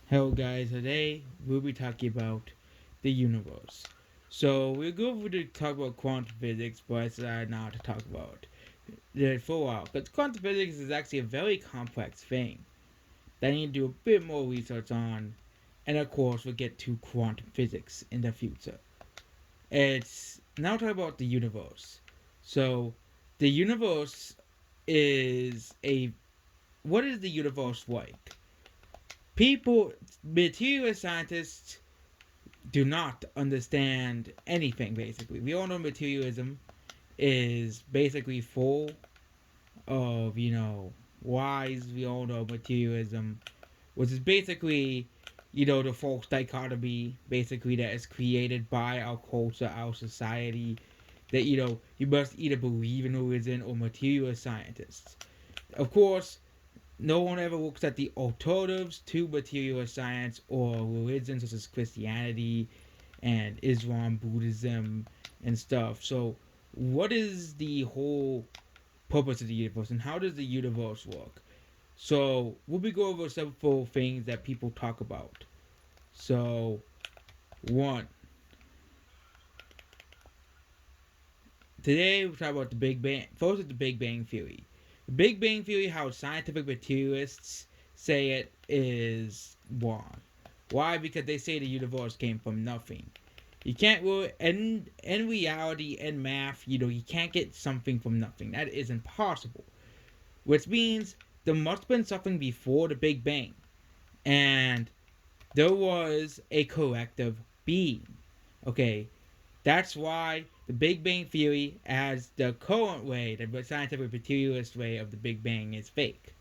Hello guys, today we'll be talking about the universe. So we're going to talk about quantum physics, but I decided not to talk about it for a while. Because quantum physics is actually a very complex thing that I need to do a bit more research on. And of course we'll get to quantum physics in the future. It's now talk about the universe. So the universe is a what is the universe like? People material scientists do not understand anything basically. We all know materialism is basically full of, lies. We all know materialism, which is basically, the false dichotomy basically that is created by our culture, our society, that, you must either believe in religion or materialist scientists. Of course, no one ever looks at the alternatives to materialist science or religions such as Christianity and Islam, Buddhism, and stuff. So, what is the whole purpose of the universe and how does the universe work? So, we'll be going over several things that people talk about. So, one, today we'll talk about the Big Bang. First, is the Big Bang Theory. The Big Bang Theory, how scientific materialists say it, is wrong. Why? Because they say the universe came from nothing. You can't really, in reality, in math, you can't get something from nothing. That is impossible. Which means there must have been something before the Big Bang. And there was a collective being. Okay, that's why the Big Bang Theory, as the current way, the scientific materialist way of the Big Bang, is fake.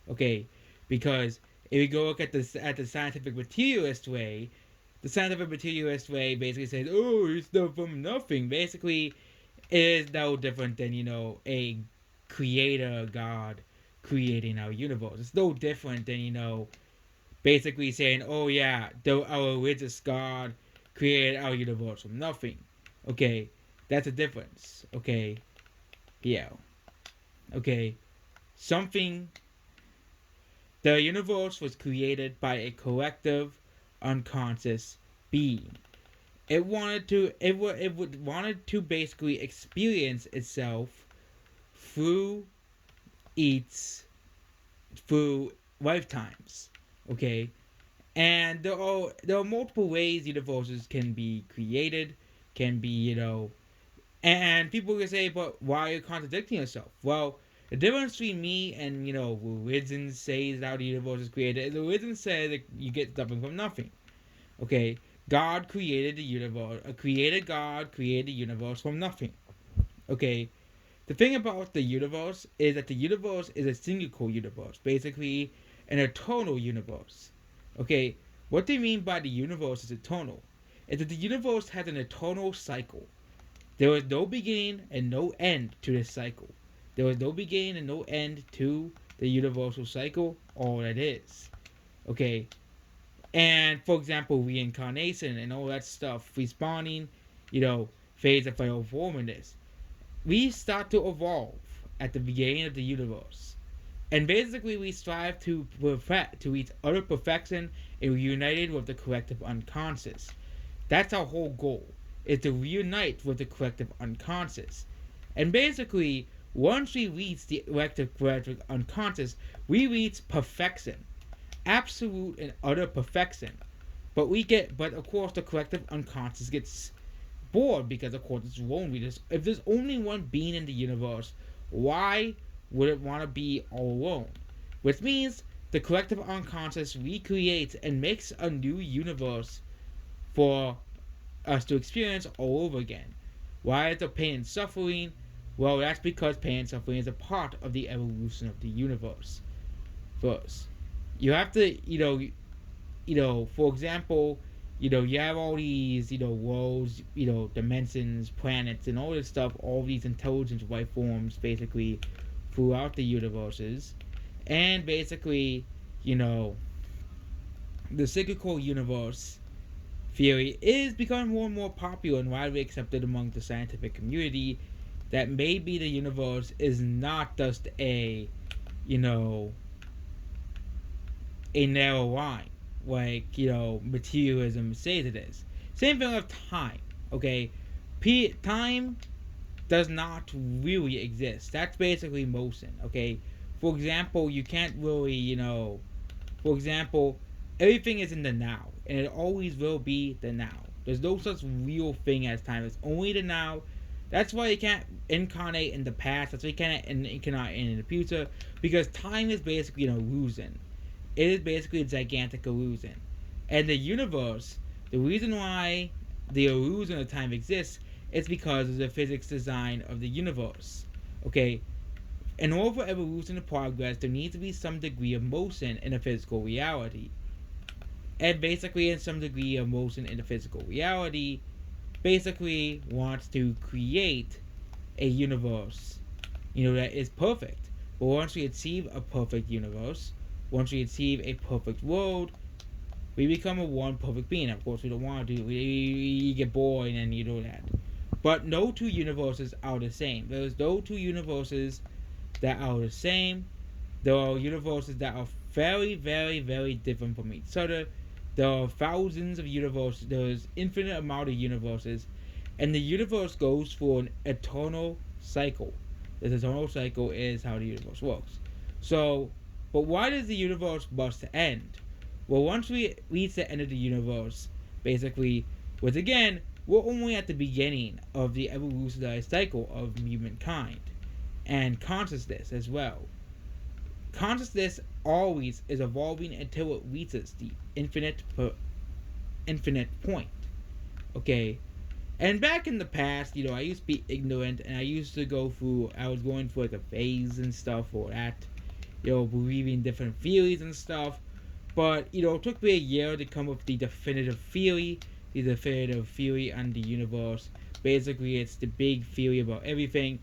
Okay, because if you go look at the scientific materialist way, the scientific materialist way basically says, "Oh, it's no from nothing." Basically, it is no different than a creator God creating our universe. It's no different than basically saying, "Oh yeah, our religious God created our universe from nothing." Okay, that's a difference. Okay, yeah. Okay, something. The universe was created by a collective, unconscious being. It wanted to basically experience itself through its through lifetimes. Okay, and there are multiple ways universes can be created, can be and people can say, but why are you contradicting yourself? Well, the difference between me and religion says how the universe is created. The religion says that you get something from nothing. Okay, God created the universe. A created God created the universe from nothing. Okay, the thing about the universe is that the universe is a single universe, basically an eternal universe. Okay, what they mean by the universe is eternal is that the universe has an eternal cycle. There was no beginning and no end to this cycle. There was no beginning and no end to the universal cycle, all that is. Okay, and for example, reincarnation and all that stuff, respawning, phase of evolvement, we start to evolve at the beginning of the universe. And basically, we strive to perfect, to reach utter perfection and reunited with the collective unconscious. That's our whole goal, is to reunite with the collective unconscious. And basically, once we reach the collective unconscious, we reach perfection, absolute and utter perfection. But of course, the collective unconscious gets bored because of course it's lonely. If there's only one being in the universe, why would it want to be all alone? Which means the collective unconscious recreates and makes a new universe for us to experience all over again. Why is there pain and suffering? Well, that's because pain and suffering is a part of the evolution of the universe. First, you have to, for example, you have all these, worlds, dimensions, planets, and all this stuff, all these intelligent life forms, basically, throughout the universes, and basically, you know, the cyclical universe theory is becoming more and more popular and widely accepted among the scientific community. That maybe the universe is not just you know, a narrow line. materialism says it is. Same thing with time. Okay, time does not really exist. That's basically motion. Okay, for example, you can't really for example, everything is in the now, and it always will be the now. There's no such real thing as time. It's only the now. That's why you can't incarnate in the past. That's why you can't incarnate in the future, because time is basically an illusion. It is basically a gigantic illusion. And the universe, the reason why the illusion of time exists is because of the physics design of the universe. Okay, in order for evolution to progress, there needs to be some degree of motion in a physical reality. And basically, in some degree of motion in the physical reality, basically wants to create a universe, that is perfect. But once we achieve a perfect universe, once we achieve a perfect world, we become a one perfect being. Of course, we don't want to do. We get bored and you do that. But no two universes are the same. There's no two universes that are the same. There are universes that are very, very, very different from each other. There are thousands of universes. There's infinite amount of universes, and the universe goes for an eternal cycle. This eternal cycle is how the universe works. So, but why does the universe must end? Well, once we reach the end of the universe, basically, once again, we're only at the beginning of the evolutionary cycle of humankind and consciousness as well. Consciousness always is evolving until it reaches the infinite point. Okay, and back in the past, I used to be ignorant, and I used to I was going through like a phase and stuff for that, believing different theories and stuff. But it took me a year to come up with the definitive theory on the universe. Basically, it's the big theory about everything.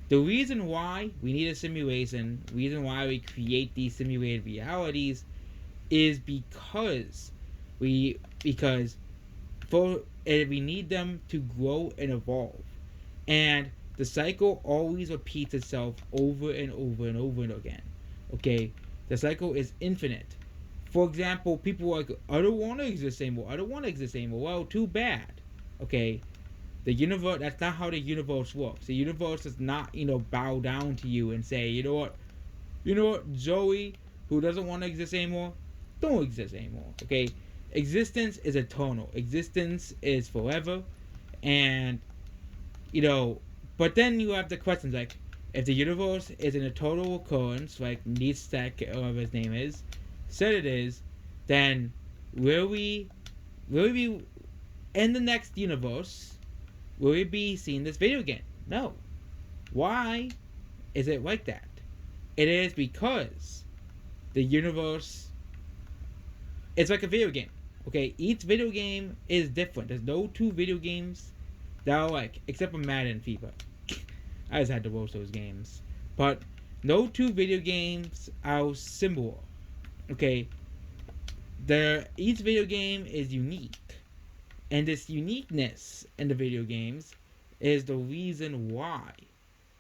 The reason why we need a simulation, reason why we create these simulated realities, is because we need them to grow and evolve, and the cycle always repeats itself over and over and over and again. Okay, the cycle is infinite. For example, people are like, I don't want to exist anymore. I don't want to exist anymore. Well, too bad. Okay, the universe, that's not how the universe works. The universe does not, bow down to you and say, Joey, who doesn't want to exist anymore, don't exist anymore. Okay? Existence is eternal. Existence is forever. And, but then you have the questions like, if the universe is an eternal occurrence, like Nietzsche, or whatever his name is, said it is, then will we be in the next universe? Will we be seeing this video again? No. Why is it like that? It is because the universe is like a video game. Okay, each video game is different. There's no two video games that are like, except for Madden and FIFA. I just had to roast those games. But no two video games are similar. Okay, each video game is unique. And this uniqueness in the video games is the reason why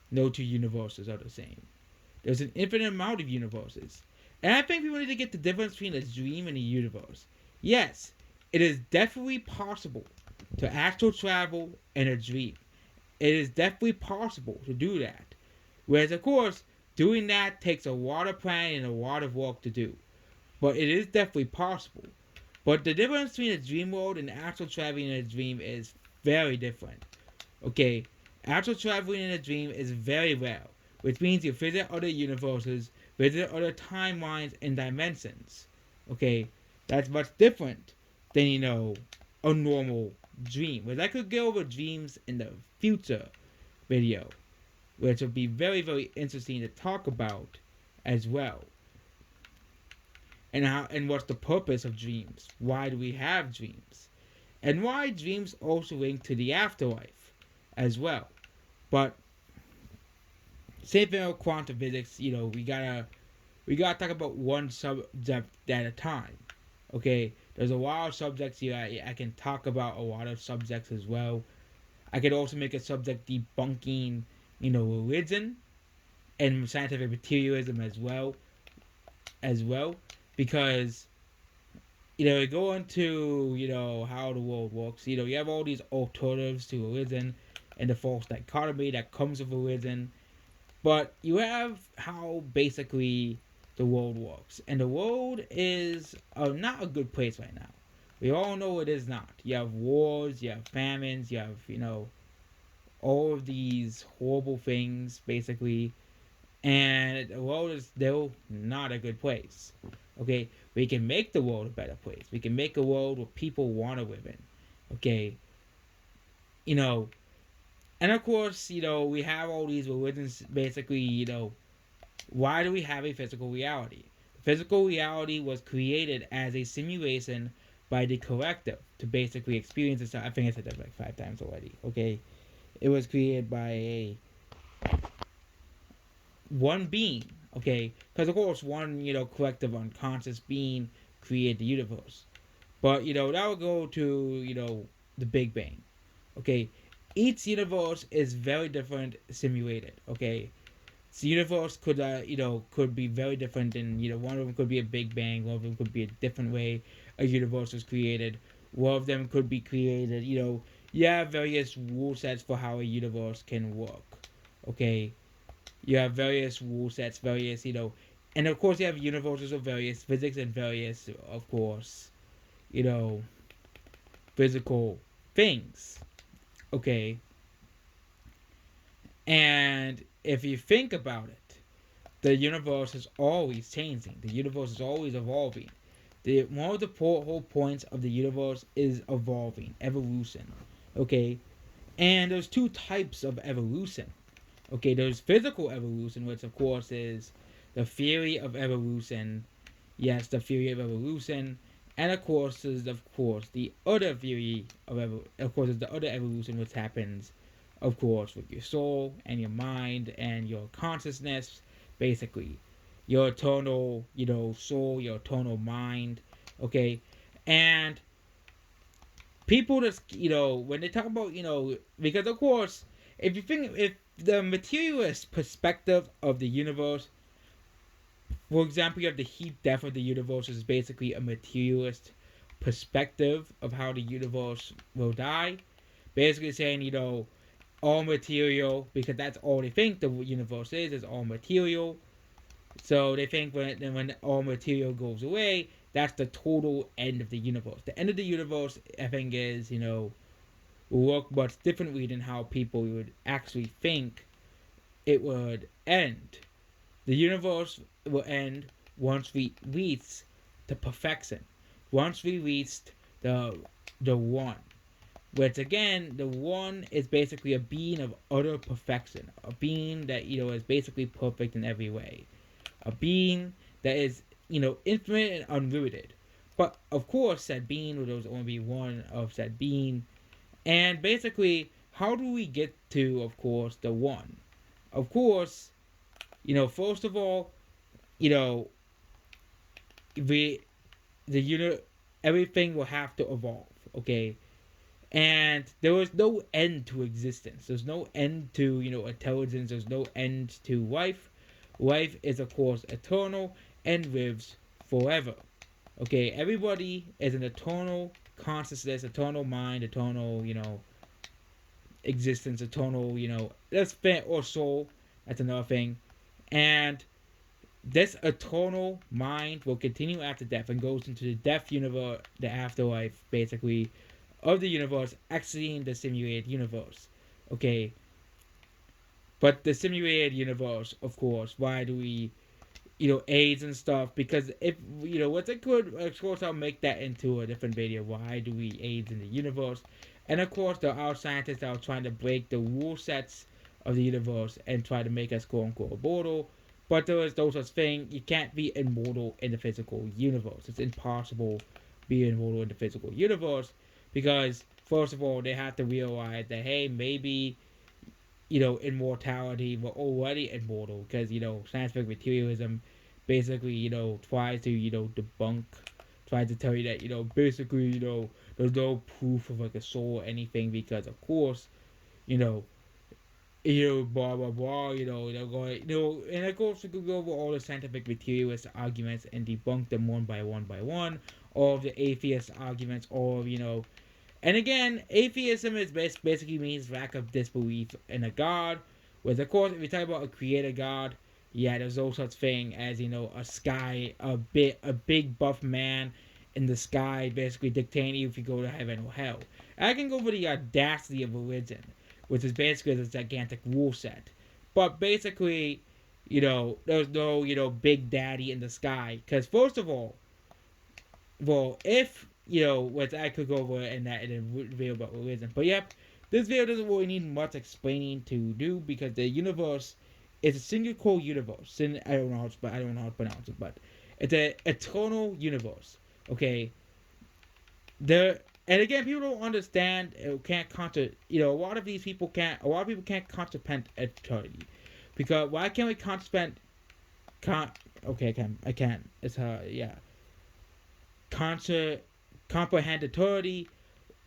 no two universes are the same. There's an infinite amount of universes. And I think people need to get the difference between a dream and a universe. Yes, it is definitely possible to astral travel in a dream. It is definitely possible to do that. Whereas, of course, doing that takes a lot of planning and a lot of work to do. But it is definitely possible. But the difference between a dream world and astral traveling in a dream is very different. Okay, astral traveling in a dream is very rare, which means you visit other universes, visit other timelines and dimensions. Okay, that's much different than, a normal dream. But I could go over dreams in the future video, which will be very, very interesting to talk about as well. And what's the purpose of dreams? Why do we have dreams? And why dreams also link to the afterlife as well. But same thing with quantum physics, we gotta talk about one subject at a time. Okay, there's a lot of subjects here. I can talk about a lot of subjects as well. I could also make a subject debunking, religion and scientific materialism as well, because go into, how the world works. You have all these alternatives to religion and the false dichotomy that comes with religion. But you have how basically the world works. And the world is not a good place right now. We all know it is not. You have wars, you have famines, you have, all of these horrible things, basically. And the world is still not a good place. Okay? We can make the world a better place. We can make a world where people want to live in. Okay? You know, and of course, we have all these religions basically, why do we have a physical reality? Physical reality was created as a simulation by the collective to basically experience it. I think I said that like 5 times already. Okay, it was created by a one being. Okay, because of course one collective unconscious being created the universe. But that would go to the Big Bang. Okay, each universe is very different simulated. Okay, the universe could be very different, and one of them could be a Big Bang, one of them could be a different way a universe was created, one of them could be created. You have various rule sets for how a universe can work. Okay, you have various rule sets, various and of course you have universes of various physics and various, of course, you know, physical things. Okay, and if you think about it, the universe is always changing. The universe is always evolving. One of the whole points of the universe is evolving, evolution. Okay, and there's two types of evolution. Okay, there's physical evolution, which of course is the theory of evolution. Yes, the theory of evolution, and of course is the other theory of course is the other evolution which happens, of course, with your soul and your mind and your consciousness, basically, your eternal soul, your eternal mind. Okay, and people just when they talk about because of course if the materialist perspective of the universe, for example, you have the heat death of the universe is basically a materialist perspective of how the universe will die, basically saying all material, because that's all they think the universe is all material. So they think when all material goes away, that's the total end of the universe. The end of the universe, I think, is will work much differently than how people would actually think it would end. The universe will end once we reach the perfection. Once we reached the one. Which again, the one is basically a being of utter perfection. A being that, is basically perfect in every way. A being that is, infinite and unlimited. But of course, said being will always only be one of said being. And basically, how do we get to, of course, the one? Of course, first of all, you know, we the everything will have to evolve. Okay, and there was no end to existence. There's no end to intelligence. There's no end to life. Life is of course eternal and lives forever. Okay, everybody is an eternal consciousness, eternal mind, eternal existence, eternal that's fit or soul. That's another thing, and this eternal mind will continue after death and goes into the death universe, the afterlife, basically, of the universe, exiting the simulated universe. Okay, but the simulated universe, of course, why do we, AIDS and stuff? Because if what's a good, of course, I'll make that into a different video. Why do we AIDS in the universe? And of course, there are scientists that are trying to break the rule sets of the universe and try to make us quote unquote immortal. But there is no such thing. You can't be immortal in the physical universe. It's impossible to be immortal in the physical universe because first of all, they have to realize that hey, maybe immortality, we're already immortal because scientific materialism basically tries to debunk, tries to tell you that basically there's no proof of like a soul or anything because of course you know blah blah blah, they're going, and of course we could go over all the scientific materialist arguments and debunk them one by one by one. all of the atheist arguments, or and again, atheism is basically means lack of disbelief in a god. Whereas, of course, if you talk about a creator god, yeah, there's no such thing as a sky, a big buff man in the sky, basically dictating you if you go to heaven or hell. I can go over the audacity of religion, which is basically this gigantic rule set. But basically, there's no big daddy in the sky, because first of all, well, if what I could go over in a video about religion, but yep, this video doesn't really need much explaining to do because the universe is a single core universe. And I don't know how to pronounce it, but it's an eternal universe. Okay, and again, people don't understand. Can't contra. A lot of these people can't. A lot of people can't comprehend eternity, because why can't we comprehend? Okay, I can. I can. It's yeah. Contra comprehend authority.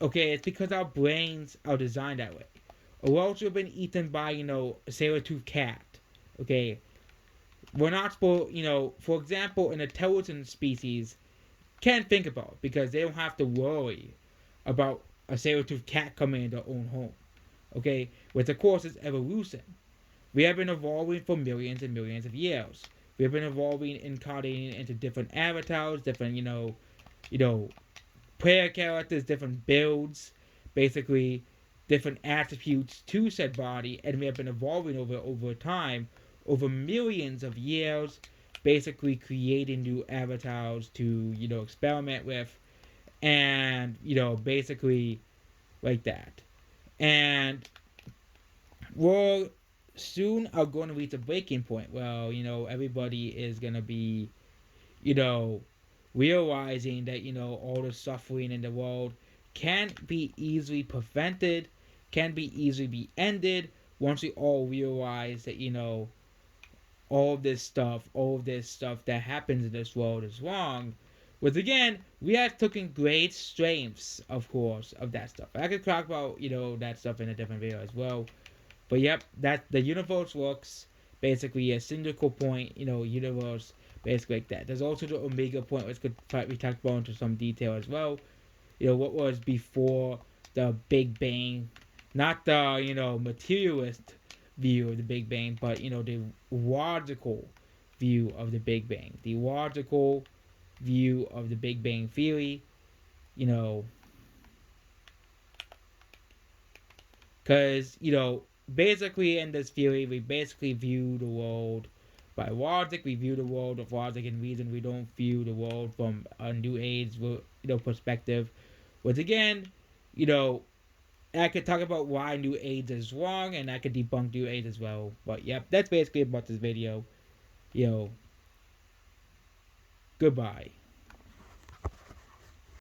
Okay, it's because our brains are designed that way. Or else we've been eaten by, a saber-toothed cat. Okay, we're not supposed, for example, an intelligent species can think about it because they don't have to worry about a saber-toothed cat coming in their own home. Okay, which of course is evolution. We have been evolving for millions and millions of years. We have been evolving, incarnating into different avatars, different, you know, player characters, different builds, basically different attributes to said body, and we have been evolving over time, over millions of years, basically creating new avatars to experiment with, and basically like that. And we're soon are going to reach a breaking point. Well, everybody is gonna be you know, realizing that, all the suffering in the world can be easily prevented, can be easily be ended once we all realize that, all of this stuff that happens in this world is wrong. Which again, we have taken great strengths, of course, of that stuff. I could talk about, that stuff in a different video as well. But yep, that the universe works basically a cylindrical point, universe basically like that. There's also the omega point, which could be talked about into some detail as well. What was before the Big Bang, not the materialist view of the Big Bang, but the logical view of the Big Bang, the logical view of the Big Bang theory. You know, Because, basically in this theory, we basically view the world by logic. We view the world of logic and reason. We don't view the world from a new age, perspective. Which again, you know, I could talk about why new age is wrong, and I could debunk new age as well. But yep, that's basically about this video. Yo, goodbye.